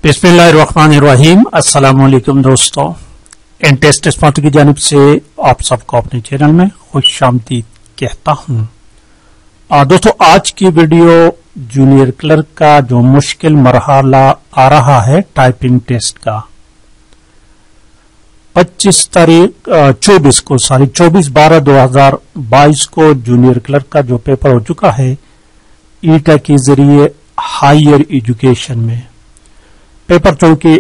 बिस्मिल्लाहिर्रहमानिर्रहीम। अस्सलाम वालेकुम दोस्तों, इन टेस्ट स्पॉट की जानिब से आप सबको अपने चैनल में खुशामदीद कहता हूं। दोस्तों, आज की वीडियो जूनियर क्लर्क का जो मुश्किल मरहला आ रहा है टाइपिंग टेस्ट का 24/12/2022 को जूनियर क्लर्क का जो पेपर हो चुका है ईटा के जरिए हायर एजुकेशन में। पेपर चूंकि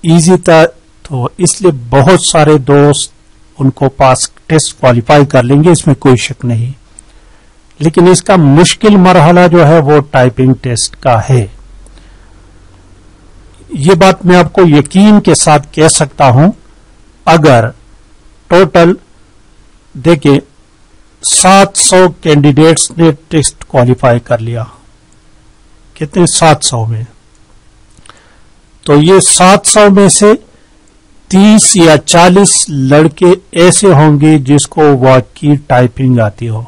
इजी था तो इसलिए बहुत सारे दोस्त उनको पास टेस्ट क्वालिफाई कर लेंगे, इसमें कोई शक नहीं। लेकिन इसका मुश्किल मरहला जो है वो टाइपिंग टेस्ट का है। ये बात मैं आपको यकीन के साथ कह सकता हूं। अगर टोटल देखिए 700 कैंडिडेट्स ने टेस्ट क्वालिफाई कर लिया, कितने 700 में, तो ये 700 में से 30 या 40 लड़के ऐसे होंगे जिसको वाकई टाइपिंग आती हो।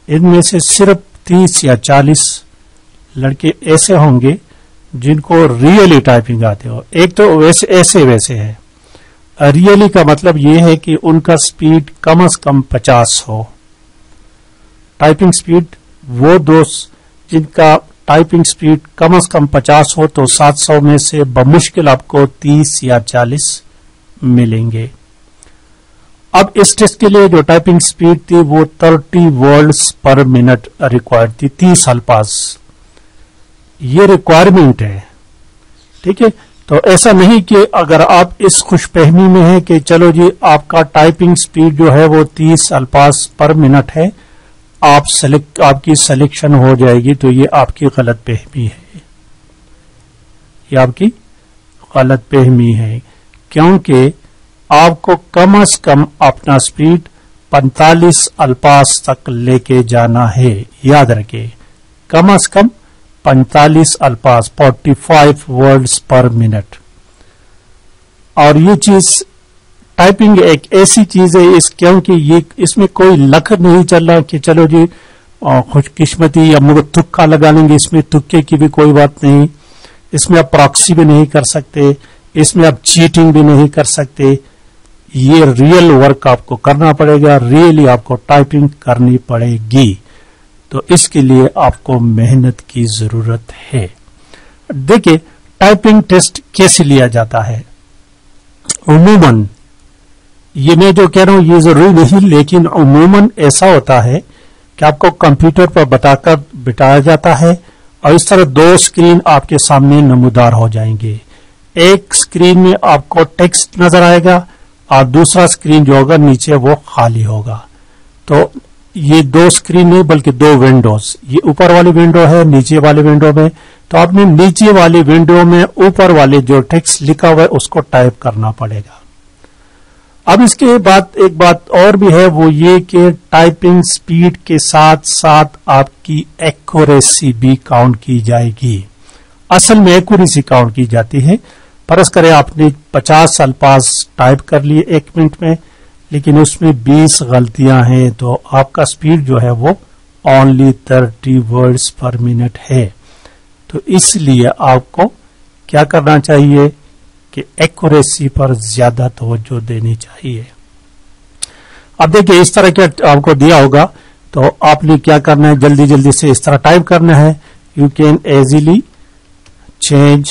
इनमें से सिर्फ 30 या 40 लड़के ऐसे होंगे जिनको रियली टाइपिंग आती हो। एक तो वैसे है, रियली का मतलब ये है कि उनका स्पीड कम से कम 50 हो। टाइपिंग स्पीड वो दोस्त जिनका टाइपिंग स्पीड कम से कम 50 हो तो 700 में से बमुश्किल आपको 30 या 40 मिलेंगे। अब इस टेस्ट के लिए जो टाइपिंग स्पीड थी वो 30 वर्ड्स पर मिनट रिक्वायर्ड थी, 30 अल्फाज। ये रिक्वायरमेंट है, ठीक है। तो ऐसा नहीं कि अगर आप इस खुशफहमी में हैं कि चलो जी आपका टाइपिंग स्पीड जो है वो 30 अल्फाज पर मिनट है, आपकी सिलेक्शन हो जाएगी, तो ये आपकी गलत फहमी है। ये आपकी गलत फहमी है, क्योंकि आपको कम से कम अपना स्पीड 45 अल्फाज तक लेके जाना है। याद रखिए, कम से कम 45 अल्फाज, 45 वर्ड्स पर मिनट। और ये चीज टाइपिंग एक ऐसी चीज है क्योंकि ये इसमें कोई लक नहीं चल रहा कि चलो जी खुशकिस्मती या मुझे तुक्का लगा लेंगे। इसमें तुक्के की भी कोई बात नहीं, इसमें आप प्रॉक्सी भी नहीं कर सकते, इसमें आप चीटिंग भी नहीं कर सकते। ये रियल वर्क आपको करना पड़ेगा, रियली आपको टाइपिंग करनी पड़ेगी। तो इसके लिए आपको मेहनत की जरूरत है। देखिए टाइपिंग टेस्ट कैसे लिया जाता है। उमूमन ये मैं जो कह रहा हूं ये जरूरी नहीं, लेकिन उमूमन ऐसा होता है कि आपको कंप्यूटर पर बताकर बिठाया जाता है और इस तरह 2 स्क्रीन आपके सामने नमूदार हो जाएंगे। एक स्क्रीन में आपको टेक्स्ट नजर आएगा और दूसरा स्क्रीन जो होगा नीचे वो खाली होगा। तो ये 2 स्क्रीन नहीं बल्कि 2 विंडोज, ये ऊपर वाली विंडो है, नीचे वाली विंडो में। तो आपने नीचे वाली विंडो में ऊपर वाले जो टेक्स्ट लिखा हुआ है उसको टाइप करना पड़ेगा। अब इसके बाद एक बात और भी है, वो ये कि टाइपिंग स्पीड के साथ साथ आपकी एक्यूरेसी भी काउंट की जाएगी। असल में एक्यूरेसी काउंट की जाती है। फर्ज करें आपने 50 अल्फाज टाइप कर लिए 1 मिनट में, लेकिन उसमें 20 गलतियां हैं, तो आपका स्पीड जो है वो ओनली 30 वर्ड्स पर मिनट है। तो इसलिए आपको क्या करना चाहिए कि एक्यूरेसी पर ज्यादा तवज्जो देनी चाहिए। अब देखिए इस तरह के आपको दिया होगा, तो आपने क्या करना है, जल्दी जल्दी से इस तरह टाइप करना है। You can easily change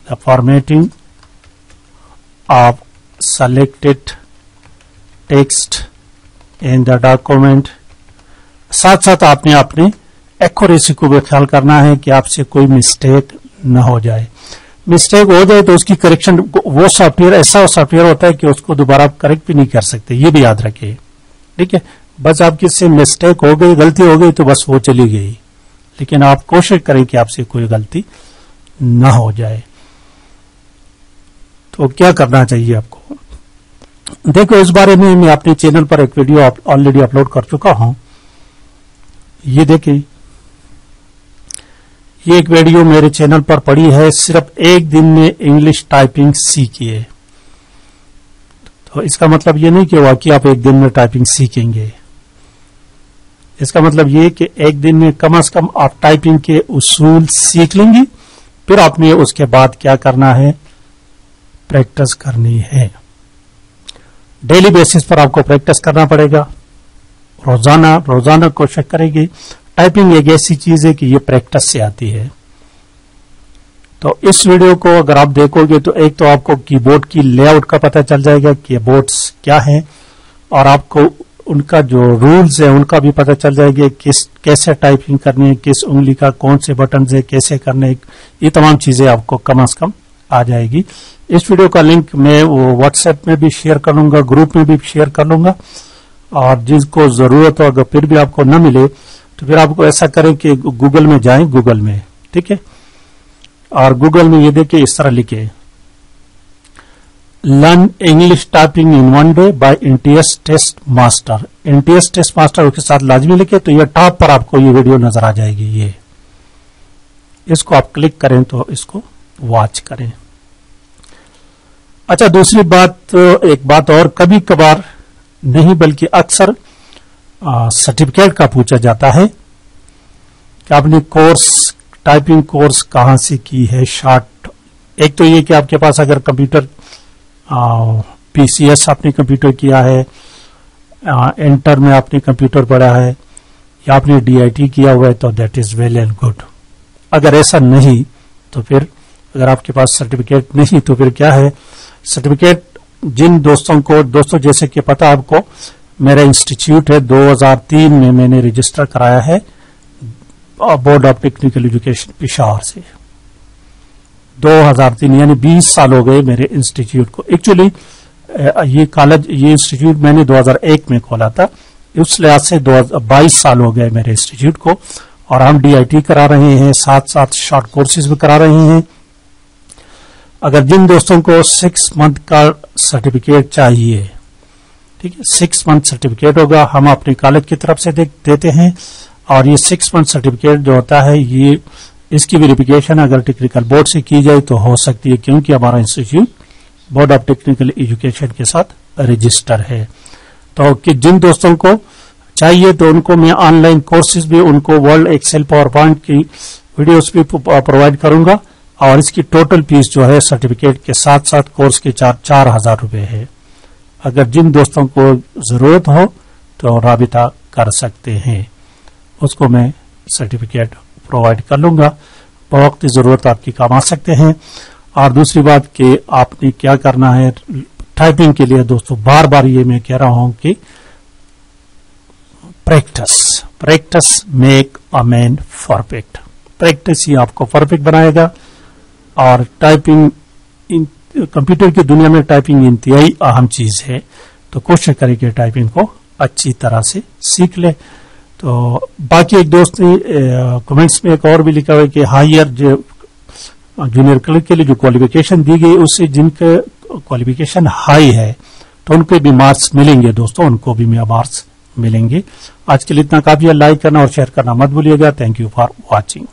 the formatting of selected text in the document। साथ साथ आपने अपने एक्यूरेसी को भी ख्याल करना है कि आपसे कोई मिस्टेक न हो जाए। मिस्टेक हो जाए तो उसकी करेक्शन, वो सॉफ्टवेयर ऐसा सॉफ्टवेयर होता है कि उसको दोबारा आप करेक्ट भी नहीं कर सकते, ये भी याद रखिए, ठीक है। बस आपकी से मिस्टेक हो गई, गलती हो गई तो बस वो चली गई, लेकिन आप कोशिश करें कि आपसे कोई गलती न हो जाए। तो क्या करना चाहिए आपको, देखो इस बारे में मैं अपने चैनल पर एक वीडियो ऑलरेडी अपलोड कर चुका हूं। ये देखिए, ये एक वीडियो मेरे चैनल पर पड़ी है, सिर्फ 1 दिन में इंग्लिश टाइपिंग सीखिए। तो इसका मतलब ये नहीं कि वाकई आप 1 दिन में टाइपिंग सीखेंगे। इसका मतलब ये कि एक दिन में कम से कम आप टाइपिंग के उसूल सीख लेंगी, फिर आपने उसके बाद क्या करना है, प्रैक्टिस करनी है। डेली बेसिस पर आपको प्रैक्टिस करना पड़ेगा, रोजाना कोशिश करेगी। टाइपिंग एक ऐसी चीज है कि ये प्रैक्टिस से आती है। तो इस वीडियो को अगर आप देखोगे तो एक तो आपको कीबोर्ड की लेआउट का पता चल जाएगा, कीबोर्ड्स क्या है, और आपको उनका जो रूल्स है उनका भी पता चल जाएगा, कैसे टाइपिंग करनी है, किस उंगली का कौन से बटन है, कैसे करने, ये तमाम चीजें आपको कम से कम आ जाएगी। इस वीडियो का लिंक मैं व्हाट्सएप में भी शेयर कर लूंगा, ग्रुप में भी शेयर कर लूंगा, और जिसको जरूरत हो अगर फिर भी आपको न मिले तो फिर आपको ऐसा करें कि गूगल में जाएं, गूगल में, ठीक है, और गूगल में ये देखिए इस तरह लिखे, learn English typing in one day by NTS test master. NTS test master के साथ लाजमी लिखे तो ये टॉप पर आपको ये वीडियो नजर आ जाएगी। ये इसको आप क्लिक करें तो इसको वॉच करें। अच्छा, दूसरी बात, एक बात और, कभी कभार नहीं बल्कि अक्सर सर्टिफिकेट का पूछा जाता है कि आपने कोर्स, टाइपिंग कोर्स कहां से की है, शॉर्ट। एक तो ये कि आपके पास अगर कंप्यूटर पीसीएस आपने कंप्यूटर किया है, इंटर में आपने कंप्यूटर पढ़ा है, या आपने डीआईटी किया हुआ है तो that is well and good. अगर ऐसा नहीं तो फिर, अगर आपके पास सर्टिफिकेट नहीं तो फिर क्या है, सर्टिफिकेट जिन दोस्तों जैसे कि पता आपको, मेरा इंस्टीट्यूट है 2003 में मैंने रजिस्टर कराया है board of technical education Peshawar से। 2003 यानी 20 साल हो गए मेरे इंस्टीट्यूट को। एक्चुअली ये इंस्टीट्यूट मैंने 2001 में खोला था, उस लिहाज से 22 साल हो गए मेरे इंस्टीट्यूट को, और हम डीआईटी करा रहे हैं, साथ साथ शॉर्ट कोर्सेज भी करा रहे हैं। अगर जिन दोस्तों को 6 मंथ का सर्टिफिकेट चाहिए, ठीक है, 6 मंथ सर्टिफिकेट होगा, हम अपनी कॉलेज की तरफ से देते हैं, और ये 6 मंथ सर्टिफिकेट जो होता है, ये इसकी वेरिफिकेशन अगर टेक्निकल बोर्ड से की जाए तो हो सकती है, क्योंकि हमारा institute board of technical education के साथ रजिस्टर है। तो कि जिन दोस्तों को चाहिए तो उनको मैं ऑनलाइन कोर्सेज भी, उनको वर्ल्ड एक्सेल पावर पॉइंट की वीडियोस भी प्रोवाइड करूंगा, और इसकी टोटल फीस जो है सर्टिफिकेट के साथ साथ कोर्स के 4,000 रुपए है। अगर जिन दोस्तों को जरूरत हो तो राबिता कर सकते हैं, उसको मैं सर्टिफिकेट प्रोवाइड कर लूंगा, वक्त जरूरत आपकी काम आ सकते हैं। और दूसरी बात कि आपने क्या करना है टाइपिंग के लिए दोस्तों, बार बार ये मैं कह रहा हूं कि practice make a man perfect. Practice ही आपको परफेक्ट बनाएगा, और टाइपिंग, कंप्यूटर की दुनिया में टाइपिंग इंतहाई अहम चीज है, तो कोशिश करें कि टाइपिंग को अच्छी तरह से सीख ले। तो बाकी एक दोस्त ने कमेंट्स में एक और भी लिखा हुआ है कि हायर जूनियर क्लर्क के लिए जो क्वालिफिकेशन दी गई उससे जिनके क्वालिफिकेशन हाई है तो उनको भी मार्क्स मिलेंगे दोस्तों, उनको भी मार्क्स मिलेंगे। आज के लिए इतना काफी है, लाइक करना और शेयर करना मत भूलिएगा। Thank you for watching.